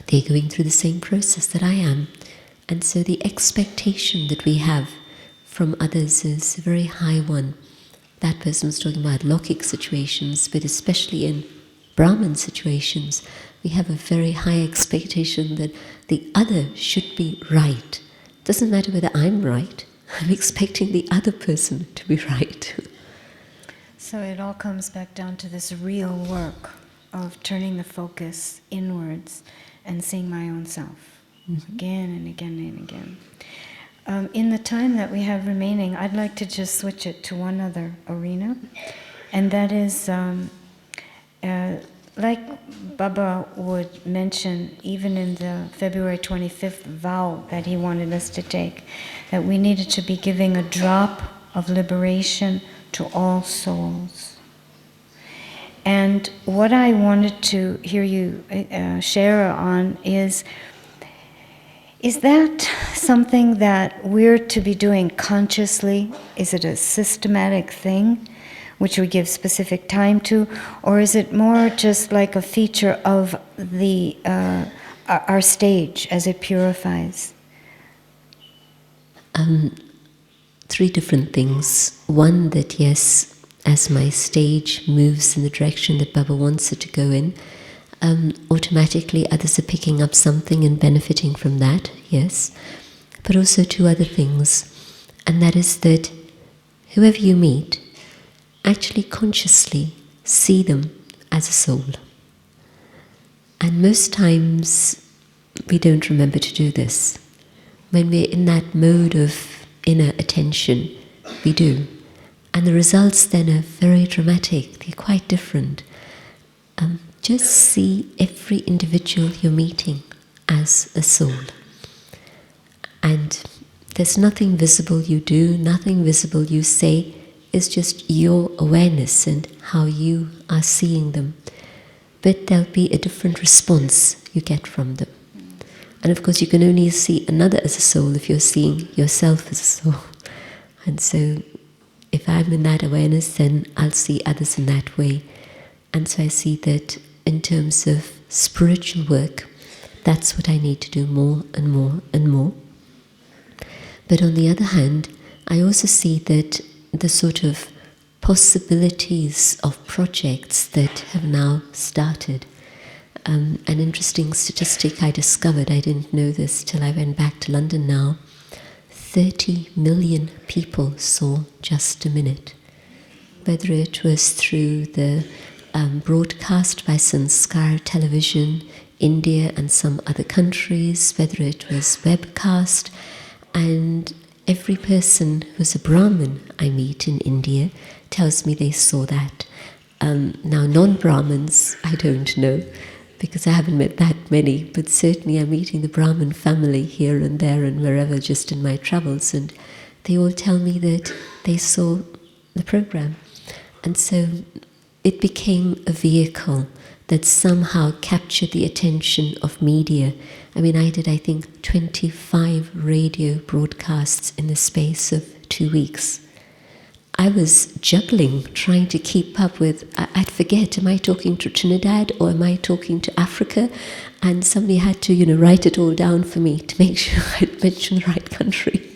They're going through the same process that I am. And so the expectation that we have from others is a very high one. That person was talking about Lokik situations, but especially in Brahman situations, we have a very high expectation that the other should be right. Doesn't matter whether I'm right, I'm expecting the other person to be right. So it all comes back down to this real work of turning the focus inwards and seeing my own self again and again and again. In the time that we have remaining, I'd like to just switch it to one other arena, and that is like Baba would mention even in the February 25th vow that he wanted us to take, that we needed to be giving a drop of liberation to all souls. And what I wanted to hear you share on is that something that we're to be doing consciously? Is it a systematic thing which we give specific time to, or is it more just like a feature of the our stage as it purifies? Three different things. One, that yes, as my stage moves in the direction that Baba wants it to go in, automatically others are picking up something and benefiting from that, yes. But also two other things, and that is that whoever you meet, actually consciously see them as a soul. And most times we don't remember to do this. When we're in that mode of inner attention, we do. And the results then are very dramatic, they're quite different. Just see every individual you're meeting as a soul. And there's nothing visible you do, nothing visible you say, it's just your awareness and how you are seeing them. But there'll be a different response you get from them. And of course you can only see another as a soul if you're seeing yourself as a soul. And so if I'm in that awareness, then I'll see others in that way. And so I see that in terms of spiritual work, that's what I need to do more and more and more. But on the other hand, I also see that the sort of possibilities of projects that have now started. An interesting statistic I discovered, I didn't know this till I went back to London now, 30 million people saw Just a Minute. Whether it was through the broadcast by Sanskar television, India and some other countries, whether it was webcast, and every person who's a Brahmin I meet in India tells me they saw that. Now, non-Brahmins, I don't know, because I haven't met that many, but certainly I'm meeting the Brahmin family here and there and wherever, just in my travels, and they all tell me that they saw the program. And so it became a vehicle that somehow captured the attention of media. I mean, I did, I think, 25 radio broadcasts in the space of 2 weeks. I was juggling, trying to keep up with, I'd forget, am I talking to Trinidad or am I talking to Africa? And somebody had to, write it all down for me to make sure I'd mention the right country.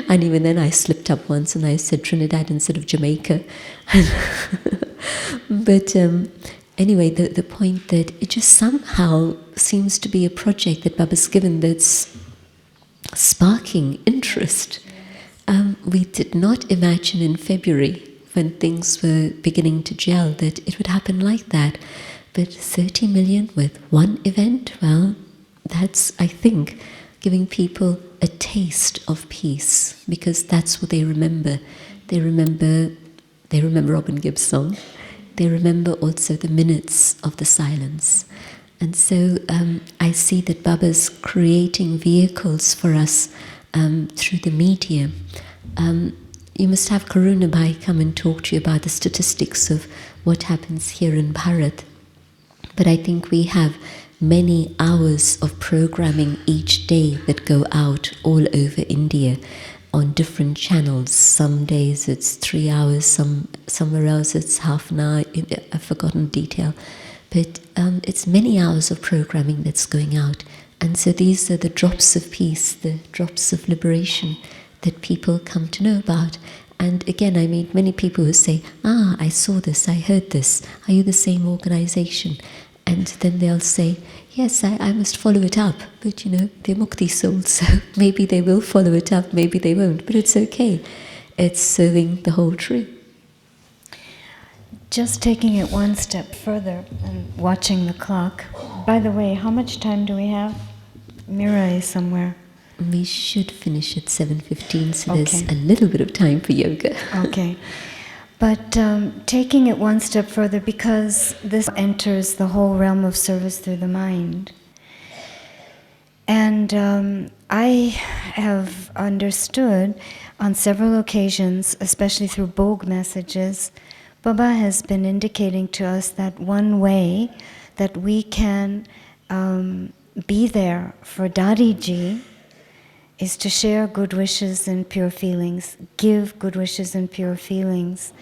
And even then I slipped up once and I said Trinidad instead of Jamaica. But anyway, the point that it just somehow seems to be a project that Baba's given that's sparking interest. We did not imagine in February, when things were beginning to gel, that it would happen like that. But 30 million with one event, well, that's, I think, giving people a taste of peace, because that's what they remember. They remember Robin Gibb's song. They remember also the minutes of the silence. And so I see that Baba's creating vehicles for us through the media. You must have Karuna Bhai come and talk to you about the statistics of what happens here in Bharat. But I think we have many hours of programming each day that go out all over India on different channels. Some days it's 3 hours, somewhere else it's half an hour. I've forgotten detail. But it's many hours of programming that's going out. And so these are the drops of peace, the drops of liberation that people come to know about. And again, I meet many people who say, I saw this, I heard this. Are you the same organization? And then they'll say, yes, I must follow it up. But they're Mukti souls, so maybe they will follow it up, maybe they won't. But it's okay. It's serving the whole tree. Just taking it one step further and watching the clock. By the way, how much time do we have? Mira is somewhere. We should finish at 7:15, so there's a little bit of time for yoga. Okay. But taking it one step further, because this enters the whole realm of service through the mind. And I have understood on several occasions, especially through Bhog messages, Baba has been indicating to us that one way that we can be there for Dadiji is to share good wishes and pure feelings, give good wishes and pure feelings.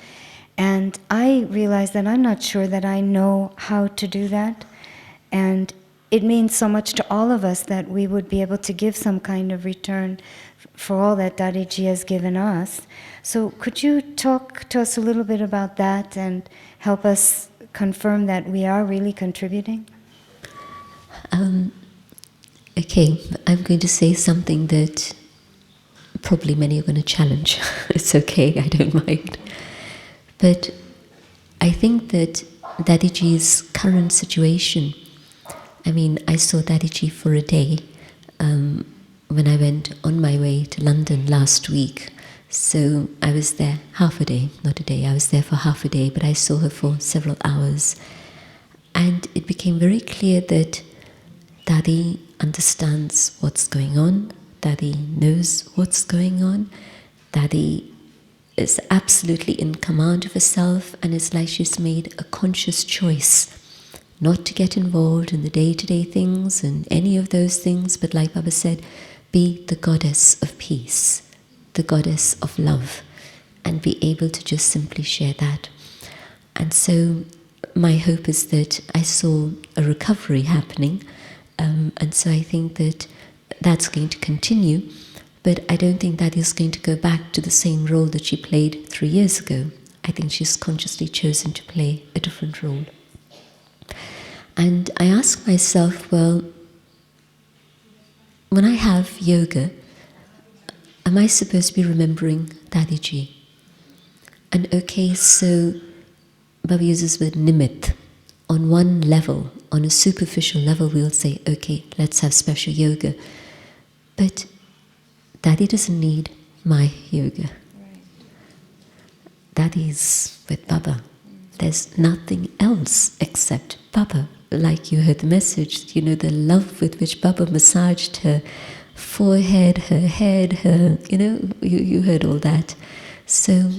And I realize that I'm not sure that I know how to do that. And it means so much to all of us that we would be able to give some kind of return for all that Dadiji has given us. So could you talk to us a little bit about that and help us confirm that we are really contributing? Okay, I'm going to say something that probably many are going to challenge. It's okay, I don't mind. But I think that Dadiji's current situation, I mean, I saw Dadiji for a day when I went on my way to London last week. So I was there half a day, not a day, I was there for half a day, but I saw her for several hours. And it became very clear that Dadi understands what's going on, Dadi knows what's going on, Dadi is absolutely in command of herself, and it's like she's made a conscious choice not to get involved in the day-to-day things and any of those things, but like Baba said, be the goddess of peace, the goddess of love, and be able to just simply share that. And so my hope is that I saw a recovery happening. And so I think that that's going to continue, but I don't think that is going to go back to the same role that she played 3 years ago. I think she's consciously chosen to play a different role. And I ask myself, well, when I have yoga, am I supposed to be remembering Dadiji? And okay, so Baba uses the word nimit. On one level, on a superficial level, we'll say, okay, let's have special yoga. But Daddy doesn't need my yoga. That is with Baba. There's nothing else except Baba. Like you heard the message, the love with which Baba massaged her forehead, her head, you heard all that. So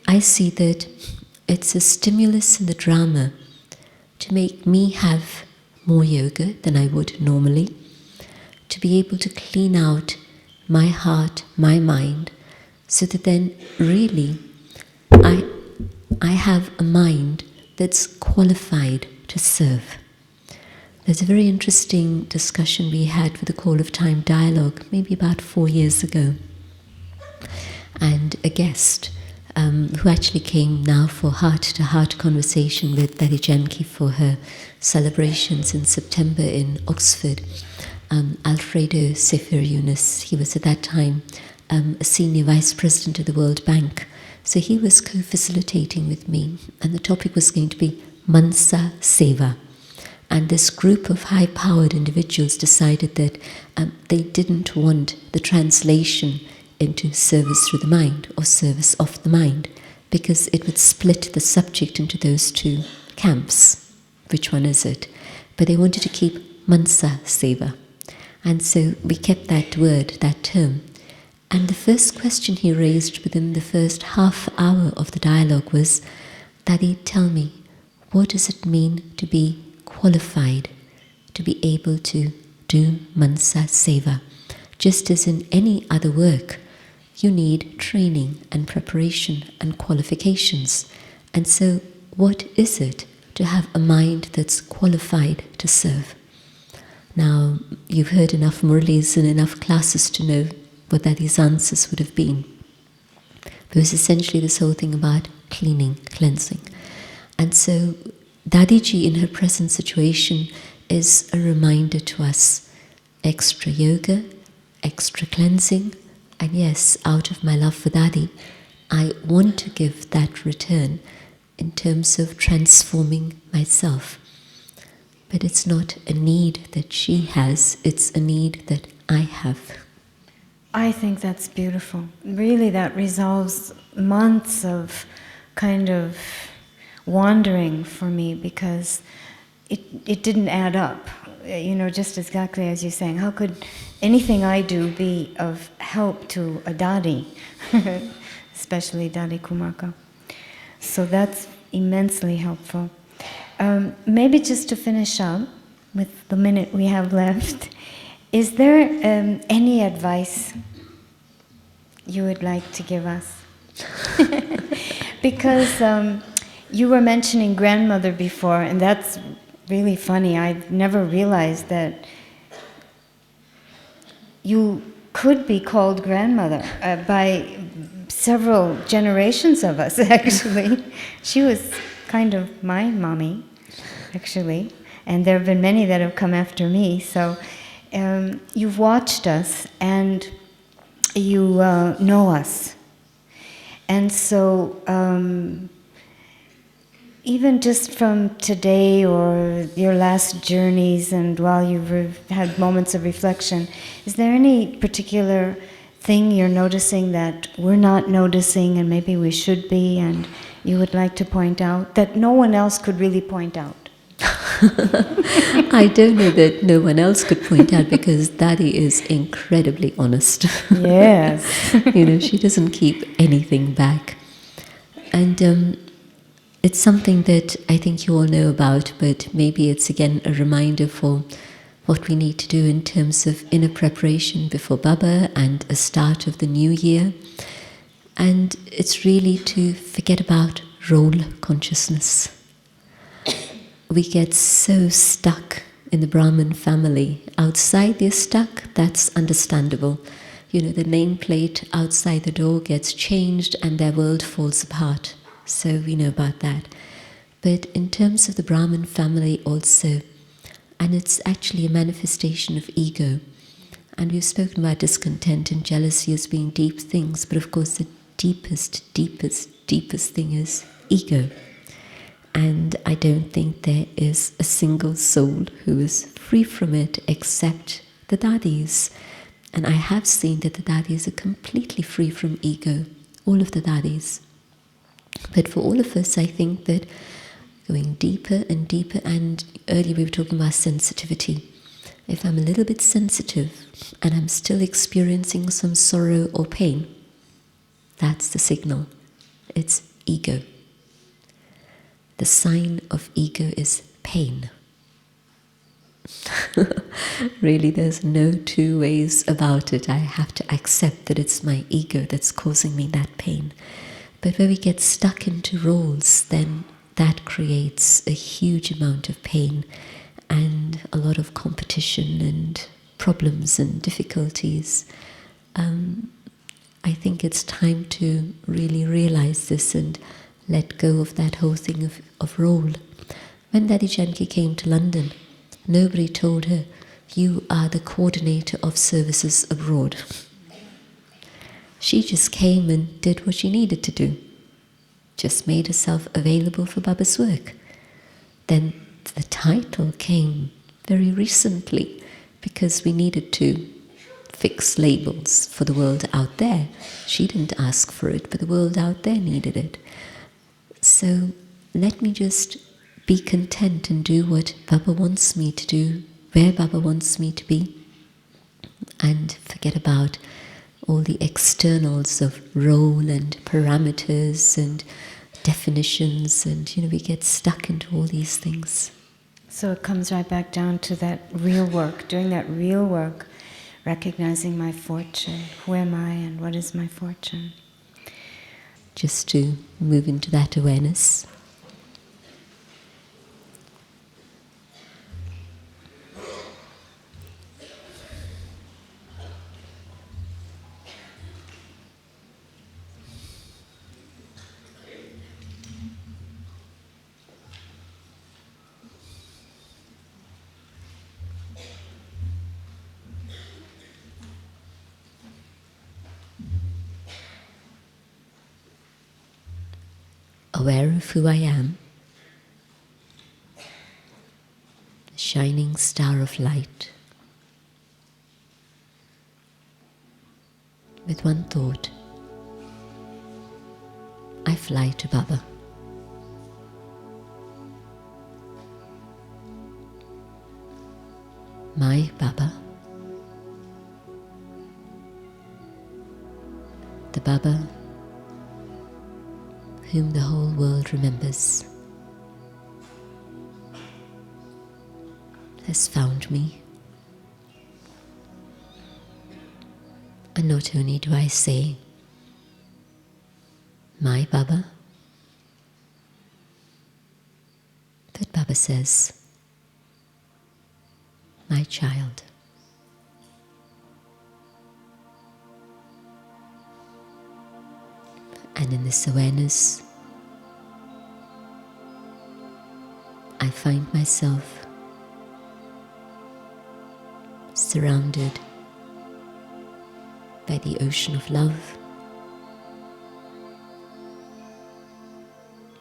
I see that it's a stimulus in the drama to make me have more yoga than I would normally, to be able to clean out my heart, my mind, so that then really I have a mind that's qualified to serve. There's a very interesting discussion we had for the Call of Time dialogue, maybe about 4 years ago. And a guest who actually came now for heart-to-heart conversation with Daddy Jayanti for her celebrations in September in Oxford, Alfredo Sefer Yunus. He was at that time a senior vice president of the World Bank. So he was co-facilitating with me, and the topic was going to be Mansa Seva. And this group of high-powered individuals decided that they didn't want the translation into service through the mind or service of the mind, because it would split the subject into those two camps. Which one is it? But they wanted to keep Mansa Seva. And so we kept that word, that term. And the first question he raised within the first half hour of the dialogue was, Daddy, tell me, what does it mean to be qualified, to be able to do Mansa Seva? Just as in any other work, you need training and preparation and qualifications. And so what is it to have a mind that's qualified to serve? Now, you've heard enough murlis and enough classes to know what Daddy's answers would have been. But it was essentially this whole thing about cleaning, cleansing. And so Dadiji in her present situation is a reminder to us, extra yoga, extra cleansing, and yes, out of my love for Daddy, I want to give that return in terms of transforming myself. But it's not a need that she has, it's a need that I have. I think that's beautiful. Really, that resolves months of kind of wandering for me, because it didn't add up. Just exactly as you're saying, how could anything I do be of help to a Dadi, especially Dadi Kumaka? So that's immensely helpful. Maybe just to finish up with the minute we have left, is there any advice you would like to give us? Because you were mentioning grandmother before, and that's really funny. I never realized that you could be called grandmother by several generations of us, actually. She was kind of my mommy, actually, and there have been many that have come after me. So you've watched us, and you know us. And so even just from today or your last journeys and while you've had moments of reflection, is there any particular thing you're noticing that we're not noticing and maybe we should be, and you would like to point out that no one else could really point out? I don't know that no one else could point out, because Daddy is incredibly honest. Yes. She doesn't keep anything back. And it's something that I think you all know about, but maybe it's again a reminder for what we need to do in terms of inner preparation before Baba and a start of the new year. And it's really to forget about role consciousness. We get so stuck in the Brahmin family. Outside they're stuck, that's understandable. The nameplate outside the door gets changed and their world falls apart. So we know about that. But in terms of the Brahmin family also, and it's actually a manifestation of ego. And we've spoken about discontent and jealousy as being deep things, but of course the deepest thing is ego. And I don't think there is a single soul who is free from it except the Dadis. And I have seen that the dadis are completely free from ego, all of the dadis. But for all of us, I think that going deeper and deeper, and earlier we were talking about sensitivity. If I'm a little bit sensitive and I'm still experiencing some sorrow or pain, that's the signal. It's ego. The sign of ego is pain. Really, there's no two ways about it. I have to accept that it's my ego that's causing me that pain. But where we get stuck into roles, then that creates a huge amount of pain and a lot of competition and problems and difficulties. I think it's time to really realize this and let go of that whole thing of role. When Daddy Janki came to London, nobody told her, "You are the coordinator of services abroad." She just came and did what she needed to do. Just made herself available for Baba's work. Then the title came very recently because we needed to fix labels for the world out there. She didn't ask for it, but the world out there needed it. So let me just be content and do what Baba wants me to do, where Baba wants me to be, and forget about all the externals of role and parameters and definitions, and we get stuck into all these things. So it comes right back down to that real work, doing that real work, recognizing my fortune. Who am I and what is my fortune? Just to move into that awareness. Aware of who I am, a shining star of light, with one thought: I fly to Baba. My Baba, the Baba whom the whole world remembers, has found me. And not only do I say, my Baba, but Baba says, my child. And in this awareness, I find myself surrounded by the ocean of love,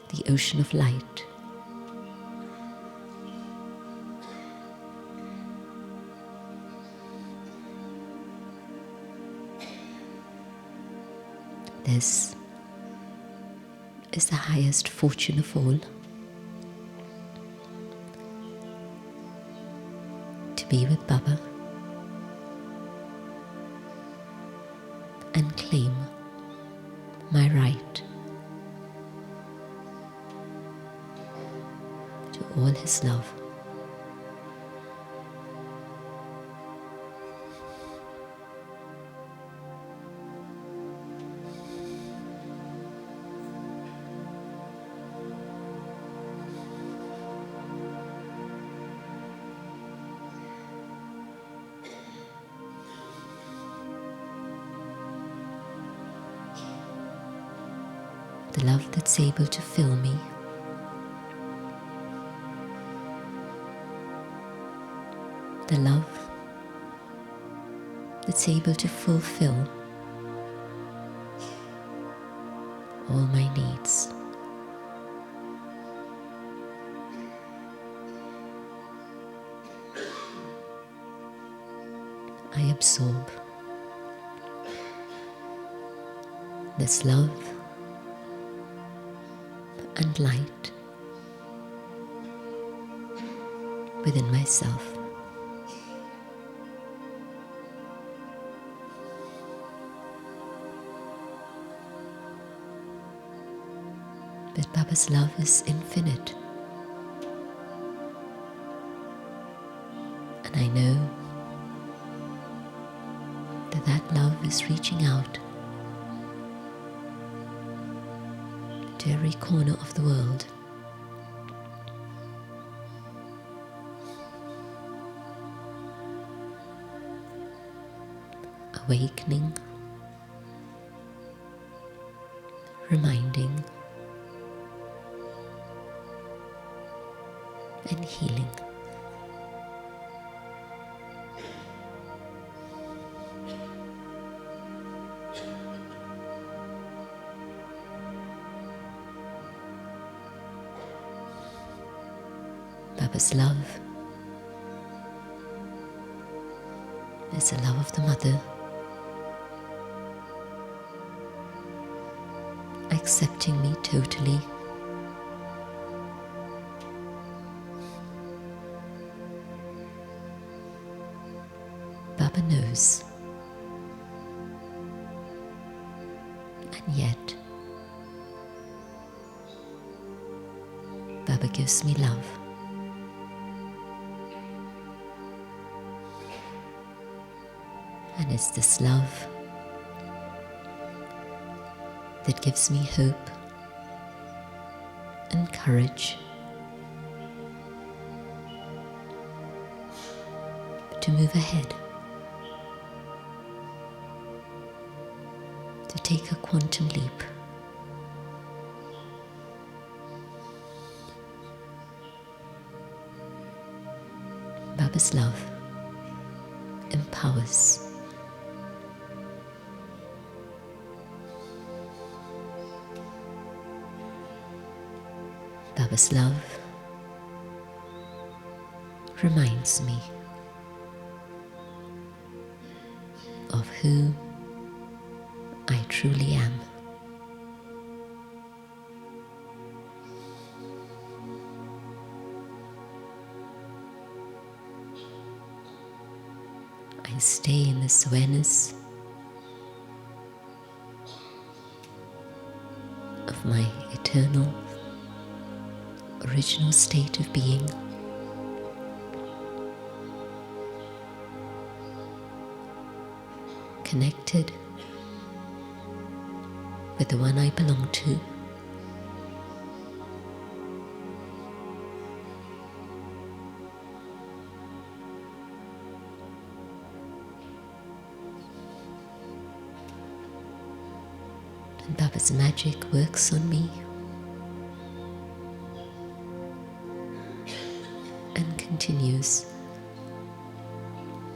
the ocean of light. This is the highest fortune of all, to be with Baba and claim my right to all his love. The love that's able to fill me, the love that's able to fulfill all my needs. I absorb this love and light within myself. But Baba's love is infinite, and I know that that love is reaching out to every corner of the world. Awakening, reminding, and healing. Baba's love is the love of the mother, accepting me totally. Baba knows, and yet Baba gives me love. And it's this love that gives me hope and courage to move ahead, to take a quantum leap. Baba's love empowers. Baba's love reminds me of who I truly am. I stay in this awareness of my eternal, original state of being. Connected with the one I belong to. And Baba's magic works on me and continues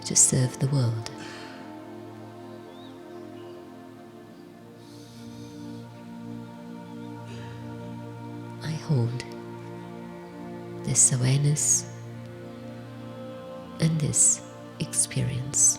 to serve the world. I hold this awareness and this experience.